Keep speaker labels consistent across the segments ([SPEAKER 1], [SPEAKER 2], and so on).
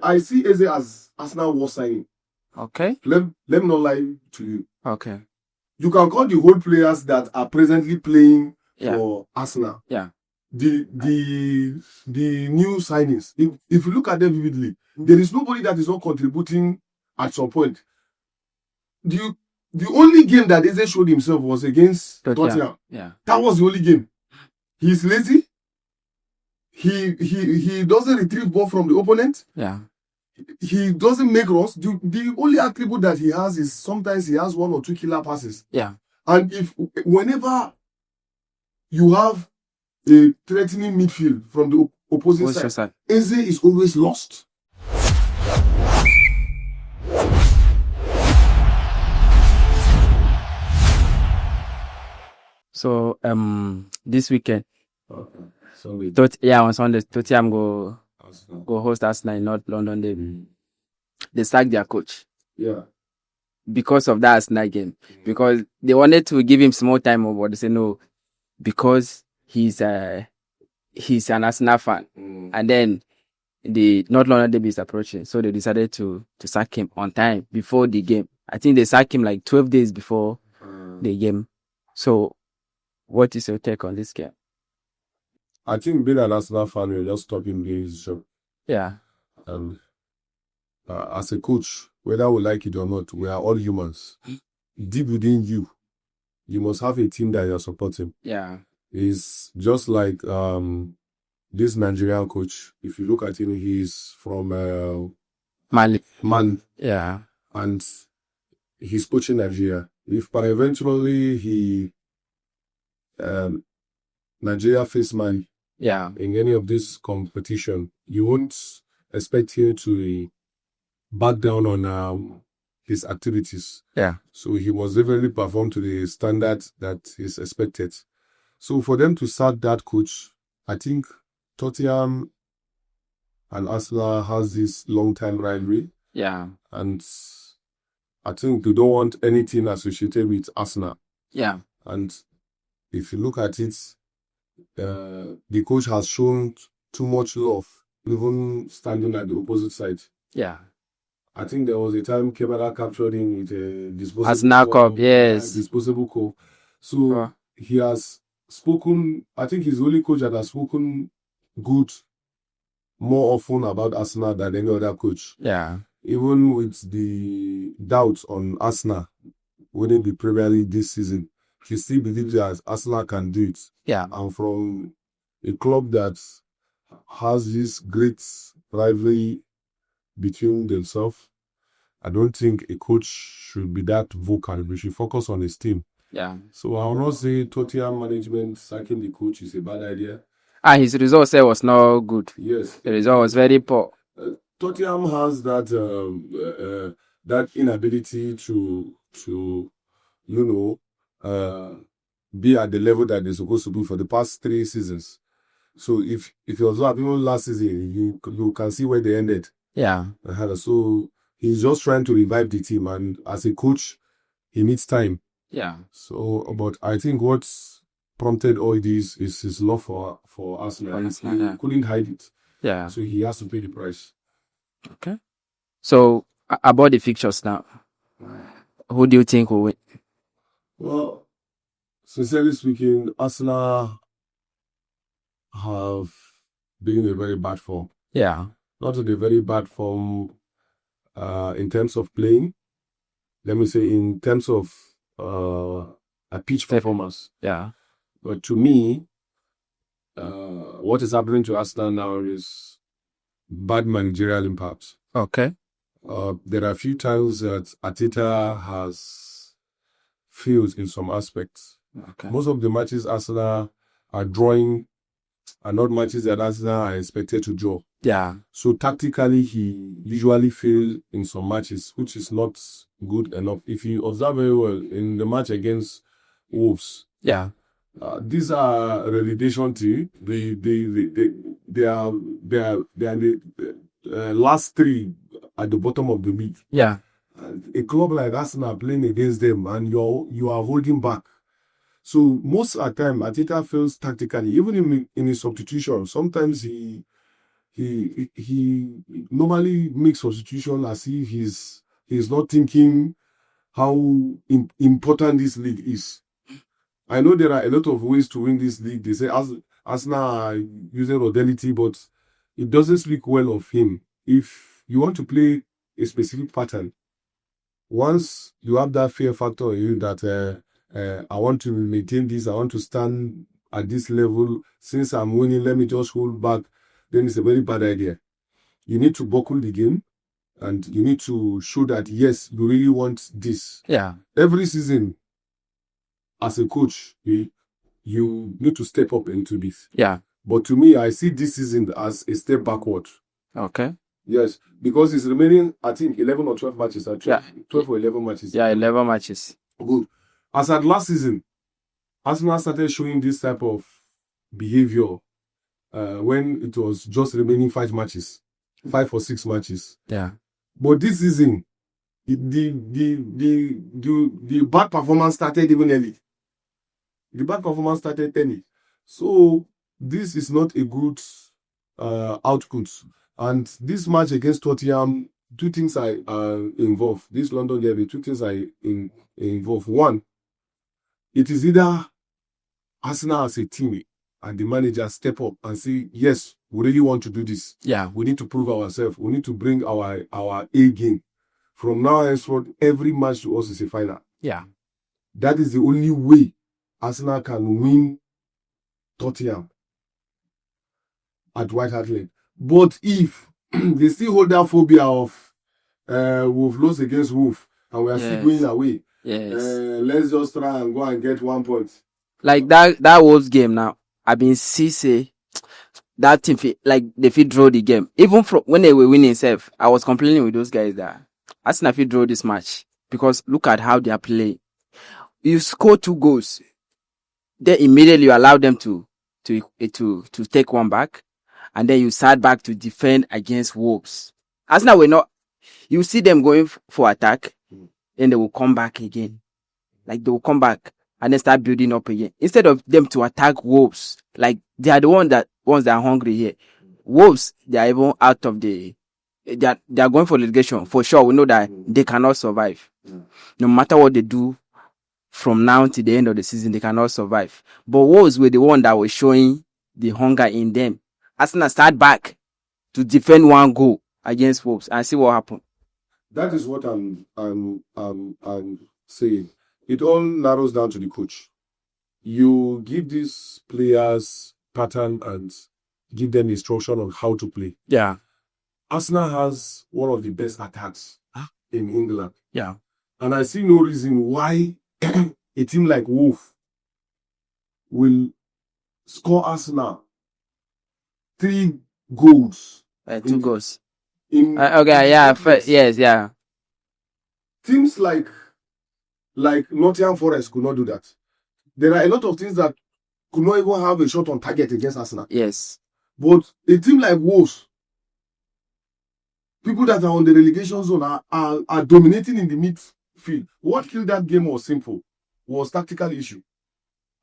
[SPEAKER 1] I see Eze as Arsenal was signing.
[SPEAKER 2] Okay.
[SPEAKER 1] Let me not lie to you.
[SPEAKER 2] Okay.
[SPEAKER 1] You can call the whole players that are presently playing for Arsenal.
[SPEAKER 2] Yeah.
[SPEAKER 1] The new signings. If you look at them vividly, there is nobody that is not contributing at some point. The only game that Eze showed himself was against Tottenham.
[SPEAKER 2] Yeah.
[SPEAKER 1] That was the only game. He's lazy. He doesn't retrieve ball from the opponent.
[SPEAKER 2] Yeah.
[SPEAKER 1] He doesn't make runs. The only attribute that he has is sometimes he has 1 or 2 killer passes.
[SPEAKER 2] Yeah.
[SPEAKER 1] And whenever you have a threatening midfield from the opposite side, Eze is always lost.
[SPEAKER 2] So this weekend,
[SPEAKER 1] so we
[SPEAKER 2] on Sunday, Tottenham go host Arsenal in North London. They sacked their coach.
[SPEAKER 1] Yeah.
[SPEAKER 2] Because of that Arsenal game. Because they wanted to give him small time, but they said no, because he's an Arsenal fan. And then the North London derby is approaching, so they decided to sack him on time before the game. I think they sacked him like 12 days before the game. So, what is your take on this game?
[SPEAKER 1] I think being an Arsenal fan will just stop him doing his job.
[SPEAKER 2] Yeah.
[SPEAKER 1] And as a coach, whether we like it or not, we are all humans. Deep within you must have a team that you're supporting.
[SPEAKER 2] Yeah.
[SPEAKER 1] It's just like this Nigerian coach. If you look at him, he's from
[SPEAKER 2] Mali.
[SPEAKER 1] Yeah. And he's coaching Nigeria. If eventually Nigeria face Mali in any of this competition, you won't expect him to back down on his activities.
[SPEAKER 2] Yeah.
[SPEAKER 1] So he must definitely perform to the standard that is expected. So for them to sack that coach, I think Tottenham and Arsenal has this long-time rivalry.
[SPEAKER 2] Yeah.
[SPEAKER 1] And I think they don't want anything associated with Arsenal.
[SPEAKER 2] Yeah.
[SPEAKER 1] And if you look at it, the coach has shown too much love, even standing at the opposite side.
[SPEAKER 2] Yeah.
[SPEAKER 1] I think there was a time Kebala captured him with a
[SPEAKER 2] disposable cup. Yes.
[SPEAKER 1] Disposable cup. So he has spoken, I think he's the only coach that has spoken good more often about Arsenal than any other coach.
[SPEAKER 2] Yeah.
[SPEAKER 1] Even with the doubts on Arsenal winning the Premier League this season, he still believes that Arsenal can do it.
[SPEAKER 2] Yeah.
[SPEAKER 1] And from a club that has this great rivalry between themselves, I don't think a coach should be that vocal. We should focus on his team.
[SPEAKER 2] Yeah.
[SPEAKER 1] So I will not say Tottenham management sacking the coach is a bad idea.
[SPEAKER 2] His result was not good.
[SPEAKER 1] Yes.
[SPEAKER 2] The result was very poor.
[SPEAKER 1] Tottenham has that that inability to be at the level that they're supposed to be for the past 3 seasons. So if you observe even last season, you can see where they ended.
[SPEAKER 2] Yeah.
[SPEAKER 1] So he's just trying to revive the team, and as a coach, he needs time.
[SPEAKER 2] Yeah.
[SPEAKER 1] So, but I think what's prompted all this is his love for Arsenal. He couldn't hide it.
[SPEAKER 2] Yeah.
[SPEAKER 1] So he has to pay the price.
[SPEAKER 2] Okay. So about the fixtures now, who do you think will win?
[SPEAKER 1] Well, sincerely speaking, Arsenal have been in a very bad form.
[SPEAKER 2] Yeah.
[SPEAKER 1] Not in a very bad form in terms of playing. Let me say in terms of a pitch performance.
[SPEAKER 2] Yeah.
[SPEAKER 1] But to me, what is happening to Arsenal now is bad managerial impact.
[SPEAKER 2] Okay.
[SPEAKER 1] There are a few times that Arteta has failed in some aspects.
[SPEAKER 2] Okay.
[SPEAKER 1] Most of the matches Arsenal are drawing are not matches that Arsenal are expected to draw.
[SPEAKER 2] Yeah.
[SPEAKER 1] So tactically, he usually fails in some matches, which is not good enough. If you observe very well in the match against Wolves,
[SPEAKER 2] yeah,
[SPEAKER 1] these are relegation team. They are the last 3 at the bottom of the league.
[SPEAKER 2] Yeah.
[SPEAKER 1] A club like Arsenal playing against them, and you are holding back. So most of the time, Arteta fails tactically, even in his substitution. Sometimes he he normally makes substitution as if he's not thinking how important this league is. I know there are a lot of ways to win this league. They say Arsenal are using Rodelity, but it doesn't speak well of him. If you want to play a specific pattern, once you have that fear factor in you that I want to maintain this, I want to stand at this level. Since I'm winning, let me just hold back. Then it's a very bad idea. You need to buckle the game, and you need to show that yes, you really want this.
[SPEAKER 2] Yeah.
[SPEAKER 1] Every season, as a coach, you need to step up into this.
[SPEAKER 2] Yeah.
[SPEAKER 1] But to me, I see this season as a step backward.
[SPEAKER 2] Okay.
[SPEAKER 1] Yes, because it's remaining, I think, 11 or 12 matches. 12 or 11 matches.
[SPEAKER 2] Yeah, 11 matches.
[SPEAKER 1] Good. As at last season, Arsenal started showing this type of behavior when it was just remaining 5 matches, 5 or 6 matches.
[SPEAKER 2] Yeah.
[SPEAKER 1] But this season, the bad performance started even early. The bad performance started early. So this is not a good output. And this match against Tottenham, 2 things are involved. This London derby, 2 things are involved. One, it is either Arsenal as a team and the manager step up and say, yes, we really want to do this.
[SPEAKER 2] Yeah.
[SPEAKER 1] We need to prove ourselves. We need to bring our A game. From now henceforth, every match to us is a final.
[SPEAKER 2] Yeah.
[SPEAKER 1] That is the only way Arsenal can win Tottenham at White Hart Lane. But if they still hold that phobia of we've lost against Wolf and we are still going away, let's just try and go and get 1 point.
[SPEAKER 2] Like that Wolves game now, I've been say that team they feel draw the game. Even from when they were winning self, I was complaining with those guys that Arsenal feel draw this match because look at how they are playing. You score 2 goals, then immediately you allow them to take one back, and then you sat back to defend against Wolves. Arsenal were not. You see them going for attack, then they will come back again. Like they will come back and then start building up again. Instead of them to attack Wolves, like they are the ones that are hungry here. Wolves, they are even out of the. They are going for relegation for sure. We know that they cannot survive, no matter what they do. From now to the end of the season, they cannot survive. But Wolves were the one that was showing the hunger in them. Arsenal start back to defend 1 goal against Wolves and see what happened.
[SPEAKER 1] That is what I'm saying. It all narrows down to the coach. You give these players pattern and give them instruction on how to play.
[SPEAKER 2] Yeah.
[SPEAKER 1] Arsenal has one of the best attacks in England.
[SPEAKER 2] Yeah.
[SPEAKER 1] And I see no reason why a team like Wolf will score Arsenal 3 goals.
[SPEAKER 2] 2 goals.
[SPEAKER 1] Okay,
[SPEAKER 2] yeah. Yes, yeah.
[SPEAKER 1] Teams like Nottingham Forest could not do that. There are a lot of teams that could not even have a shot on target against Arsenal.
[SPEAKER 2] Yes.
[SPEAKER 1] But a team like Wolves, people that are on the relegation zone are dominating in the midfield. What killed that game was simple. Was tactical issue.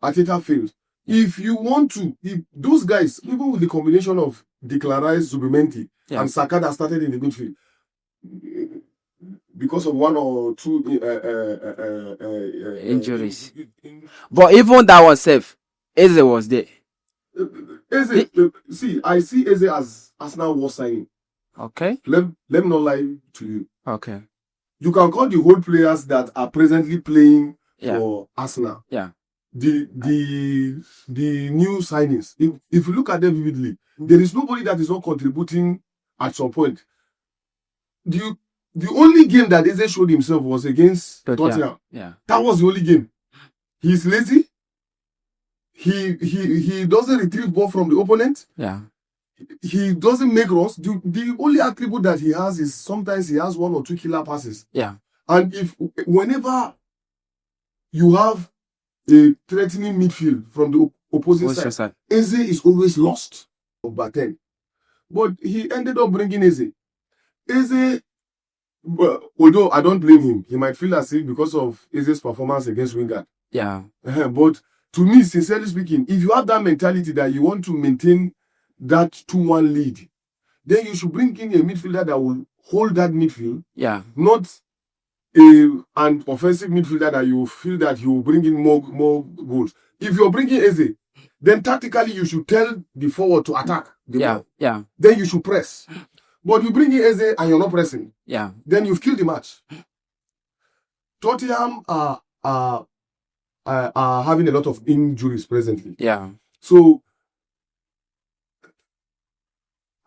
[SPEAKER 1] Arteta failed. If you want to, if those guys, even with the combination of Declan Rice, Zubimendi, and Saka that started in the midfield, because of 1 or 2
[SPEAKER 2] injuries. But even that was safe. Eze was there.
[SPEAKER 1] Eze, see, I see Eze as Arsenal was signing.
[SPEAKER 2] Okay.
[SPEAKER 1] Let me not lie to you.
[SPEAKER 2] Okay.
[SPEAKER 1] You can call the whole players that are presently playing for Arsenal.
[SPEAKER 2] Yeah.
[SPEAKER 1] The new signings. If you look at them vividly, there is nobody that is not contributing at some point. The only game that Eze showed himself was against Tottenham.
[SPEAKER 2] Yeah.
[SPEAKER 1] That was the only game. He's lazy. He doesn't retrieve ball from the opponent.
[SPEAKER 2] Yeah.
[SPEAKER 1] He doesn't make runs. The only attribute that he has is sometimes he has 1 or 2 killer passes.
[SPEAKER 2] Yeah.
[SPEAKER 1] And whenever you have a threatening midfield from the opposite side, Eze is always lost over 10. But he ended up bringing Eze. Eze, although I don't blame him, he might feel as if because of Eze's performance against Wingard.
[SPEAKER 2] Yeah.
[SPEAKER 1] But to me, sincerely speaking, if you have that mentality that you want to maintain that 2-1 lead then you should bring in a midfielder that will hold that midfield,
[SPEAKER 2] Yeah.
[SPEAKER 1] not an offensive midfielder that you feel that you will bring in more goals. If you're bringing Eze, then tactically you should tell the forward to attack the ball.
[SPEAKER 2] Yeah.
[SPEAKER 1] Then you should press. But you bring in Eze and you're not pressing.
[SPEAKER 2] Yeah.
[SPEAKER 1] Then you've killed the match. Tottenham are having a lot of injuries presently.
[SPEAKER 2] Yeah.
[SPEAKER 1] So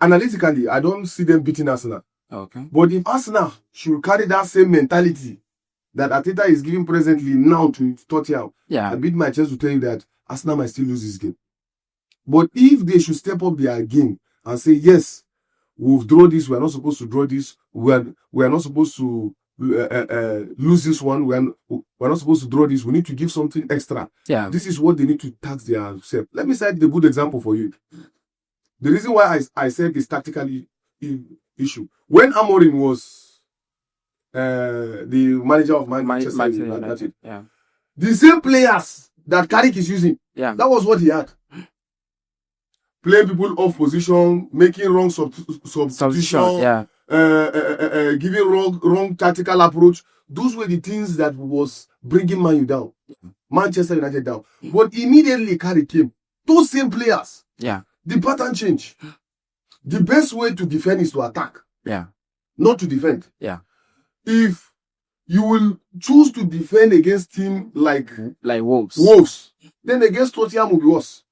[SPEAKER 1] analytically, I don't see them beating Arsenal.
[SPEAKER 2] Okay.
[SPEAKER 1] But if Arsenal should carry that same mentality that Arteta is giving presently now to Tottenham,
[SPEAKER 2] Yeah.
[SPEAKER 1] I beat my chest to tell you that Arsenal might still lose this game. But if they should step up their game and say, yes, we've drawn this, we're not supposed to draw this, we're not supposed to lose this one, we're not supposed to draw this, we need to give something extra.
[SPEAKER 2] Yeah.
[SPEAKER 1] This is what they need to tax themselves. Let me cite the good example for you. The reason why I said this tactically issue. When Amorim was the manager of Manchester United,
[SPEAKER 2] yeah,
[SPEAKER 1] the same players that Carrick is using,
[SPEAKER 2] yeah,
[SPEAKER 1] that was what he had. Playing people off position, making wrong substitution,
[SPEAKER 2] yeah,
[SPEAKER 1] giving wrong tactical approach. Those were the things that was bringing Man U down, Manchester United down. But immediately Carrick came. Those same players,
[SPEAKER 2] yeah,
[SPEAKER 1] the pattern change. The best way to defend is to attack.
[SPEAKER 2] Yeah.
[SPEAKER 1] Not to defend.
[SPEAKER 2] Yeah.
[SPEAKER 1] If you will choose to defend against team like
[SPEAKER 2] Wolves,
[SPEAKER 1] then against Tottenham will be worse.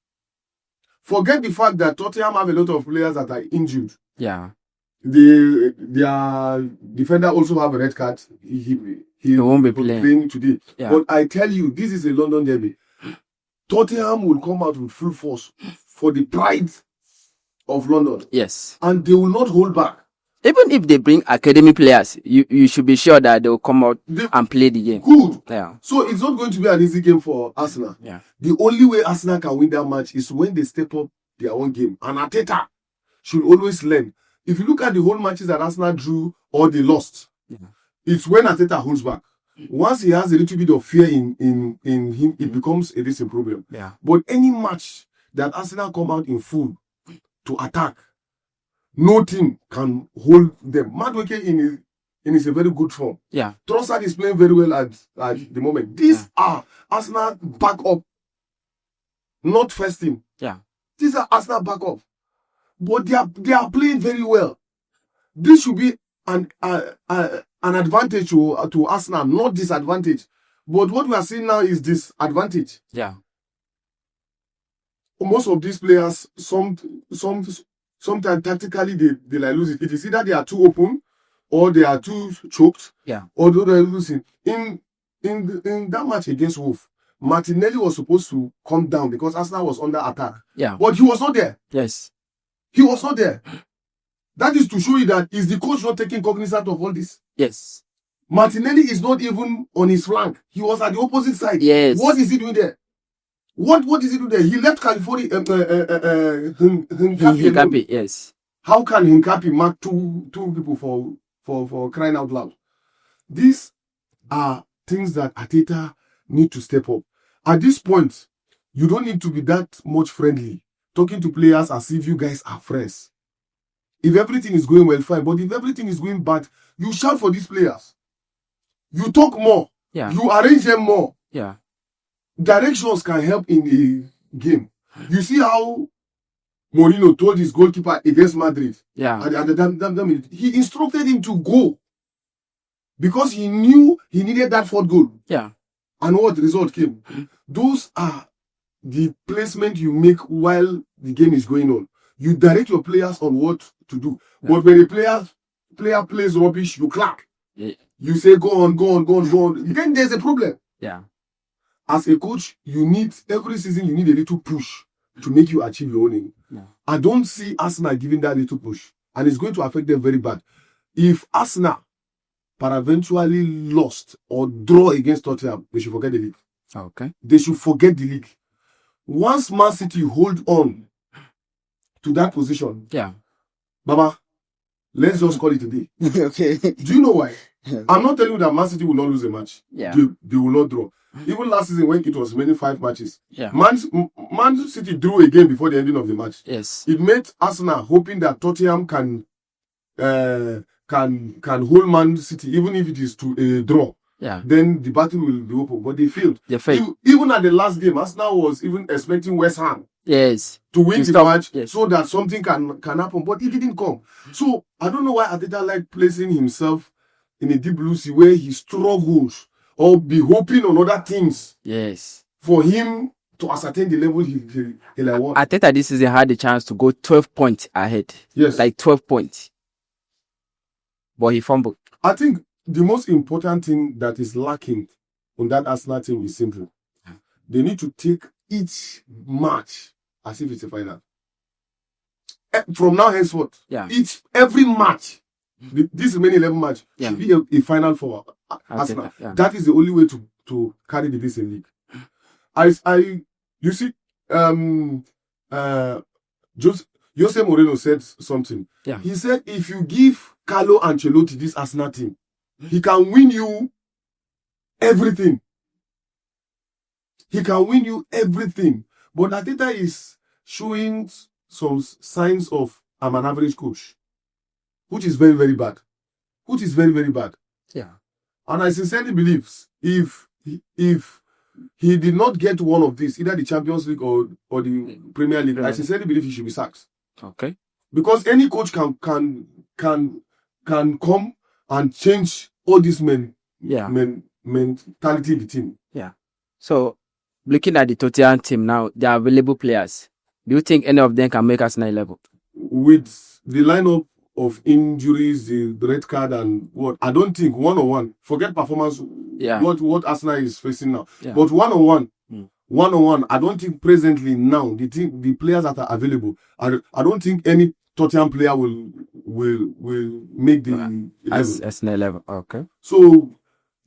[SPEAKER 1] Forget the fact that Tottenham have a lot of players that are injured.
[SPEAKER 2] Yeah.
[SPEAKER 1] Their defender also have a red card. He
[SPEAKER 2] won't be playing
[SPEAKER 1] today.
[SPEAKER 2] Yeah.
[SPEAKER 1] But I tell you, this is a London derby. Tottenham will come out with full force for the pride of London.
[SPEAKER 2] Yes.
[SPEAKER 1] And they will not hold back.
[SPEAKER 2] Even if they bring academy players, you should be sure that they will come out and play the game.
[SPEAKER 1] Good.
[SPEAKER 2] Yeah.
[SPEAKER 1] So it's not going to be an easy game for Arsenal.
[SPEAKER 2] Yeah.
[SPEAKER 1] The only way Arsenal can win that match is when they step up their own game. And Arteta should always learn. If you look at the whole matches that Arsenal drew or they lost, it's when Arteta holds back. Once he has a little bit of fear in him, it becomes a decent problem.
[SPEAKER 2] Yeah.
[SPEAKER 1] But any match that Arsenal come out in full to attack, no team can hold them. Madueke in is a very good form.
[SPEAKER 2] Yeah.
[SPEAKER 1] Trossard is playing very well at the moment. These are Arsenal back up, not first team.
[SPEAKER 2] Yeah.
[SPEAKER 1] These are Arsenal back up, but they are playing very well. This should be an advantage to Arsenal, not disadvantage. But what we are seeing now is disadvantage.
[SPEAKER 2] Yeah.
[SPEAKER 1] Most of these players, sometimes tactically they like lose it. It is either they are too open or they are too choked.
[SPEAKER 2] Yeah.
[SPEAKER 1] Or they are losing. In that match against Wolves, Martinelli was supposed to come down because Arsenal was under attack.
[SPEAKER 2] Yeah.
[SPEAKER 1] But he was not there.
[SPEAKER 2] Yes.
[SPEAKER 1] He was not there. That is to show you that is the coach not taking cognizance of all this?
[SPEAKER 2] Yes.
[SPEAKER 1] Martinelli is not even on his flank. He was at the opposite side.
[SPEAKER 2] Yes.
[SPEAKER 1] What is he doing there? What is he doing there? He left California.
[SPEAKER 2] Hincapi, yes.
[SPEAKER 1] How can Hincapi mark two people for crying out loud? These are things that Arteta need to step up. At this point, you don't need to be that much friendly, talking to players as if you guys are friends. If everything is going well, fine. But if everything is going bad, you shout for these players. You talk more.
[SPEAKER 2] Yeah.
[SPEAKER 1] You arrange them more.
[SPEAKER 2] Yeah.
[SPEAKER 1] Directions can help in a game. You see how Mourinho told his goalkeeper against Madrid.
[SPEAKER 2] Yeah.
[SPEAKER 1] At the minute, he instructed him to go because he knew he needed that fourth goal.
[SPEAKER 2] Yeah.
[SPEAKER 1] And what result came? Those are the placement you make while the game is going on. You direct your players on what to do. Yeah. But when a player plays rubbish, you clap.
[SPEAKER 2] Yeah.
[SPEAKER 1] You say go on. Then there's a problem.
[SPEAKER 2] Yeah.
[SPEAKER 1] As a coach, every season you need a little push to make you achieve your own aim.
[SPEAKER 2] Yeah.
[SPEAKER 1] I don't see Arsenal giving that little push. And it's going to affect them very bad. If Arsenal eventually lost or draw against Tottenham, they should forget the league.
[SPEAKER 2] Okay.
[SPEAKER 1] They should forget the league. Once Man City hold on to that position,
[SPEAKER 2] yeah,
[SPEAKER 1] Baba, let's just call it a day.
[SPEAKER 2] Okay.
[SPEAKER 1] Do you know why? I'm not telling you that Man City will not lose a match.
[SPEAKER 2] Yeah.
[SPEAKER 1] They will not draw. Even last season when it was remaining 5 matches,
[SPEAKER 2] Yeah.
[SPEAKER 1] Man City drew a game before the ending of the match.
[SPEAKER 2] Yes.
[SPEAKER 1] It made Arsenal hoping that Tottenham can hold Man City even if it is to a draw.
[SPEAKER 2] Yeah.
[SPEAKER 1] Then the battle will be open, but they failed.
[SPEAKER 2] They failed.
[SPEAKER 1] Even at the last game, Arsenal was even expecting West Ham
[SPEAKER 2] Yes.
[SPEAKER 1] to win
[SPEAKER 2] To
[SPEAKER 1] the
[SPEAKER 2] stop.
[SPEAKER 1] match
[SPEAKER 2] Yes.
[SPEAKER 1] so that something can happen, but it didn't come. So I don't know why Arteta like placing himself in a deep blue sea where he struggles or be hoping on other things
[SPEAKER 2] Yes.
[SPEAKER 1] for him to ascertain the level he like wants.
[SPEAKER 2] Arteta this season had the chance to go 12 points ahead.
[SPEAKER 1] Yes.
[SPEAKER 2] Like 12 points. But he fumbled.
[SPEAKER 1] I think the most important thing that is lacking on that Arsenal team is simple. They need to take each match as if it's a final. From now henceforth,
[SPEAKER 2] Yeah.
[SPEAKER 1] every match, this remaining 11 match
[SPEAKER 2] Yeah.
[SPEAKER 1] should be a final for Arsenal.
[SPEAKER 2] Yeah.
[SPEAKER 1] That is the only way to carry the decent league. You see, Jose Mourinho said something.
[SPEAKER 2] Yeah.
[SPEAKER 1] He said if you give Carlo Ancelotti this Arsenal team, he can win you everything. He can win you everything. But Arteta is showing some signs of I'm an average coach, which is very, very bad. Which is very, very bad.
[SPEAKER 2] Yeah.
[SPEAKER 1] And I sincerely believe if he did not get one of these, either the Champions League or the Premier League, I sincerely believe he should be sacked.
[SPEAKER 2] Okay.
[SPEAKER 1] Because any coach can come and change all this mentality in the team.
[SPEAKER 2] Yeah. So looking at the Tottenham team now, the available players, do you think any of them can make Arsenal level?
[SPEAKER 1] With the lineup of injuries, the red card and what, I don't think one-on-one, forget performance, what Arsenal is facing now.
[SPEAKER 2] Yeah.
[SPEAKER 1] But one-on-one, I don't think presently now, the players that are available, I don't think any Tottenham player will make the
[SPEAKER 2] Arsenal level. Okay.
[SPEAKER 1] So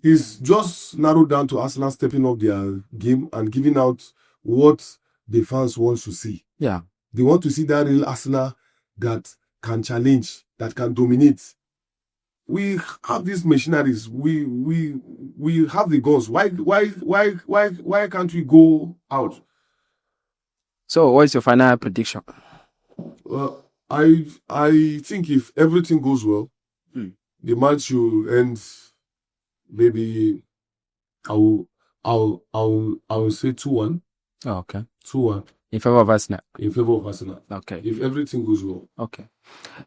[SPEAKER 1] it's just narrowed down to Arsenal stepping up their game and giving out what the fans want to see.
[SPEAKER 2] Yeah.
[SPEAKER 1] They want to see that real Arsenal that can challenge, that can dominate. We have these machineries. We have the guns. Why can't we go out?
[SPEAKER 2] So what's your final prediction?
[SPEAKER 1] I think if everything goes well, the match will end. Maybe I will say 2-1.
[SPEAKER 2] Oh, okay.
[SPEAKER 1] 2-1.
[SPEAKER 2] In favor of Arsenal.
[SPEAKER 1] In favor of Arsenal.
[SPEAKER 2] Okay.
[SPEAKER 1] If everything goes well.
[SPEAKER 2] Okay.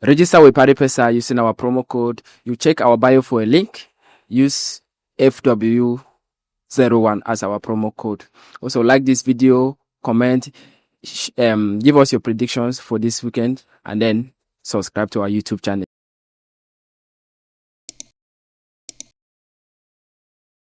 [SPEAKER 2] Register with PariPesa using our promo code. You check our bio for a link. Use FW01 as our promo code. Also like this video, comment, give us your predictions for this weekend, and then subscribe to our YouTube channel.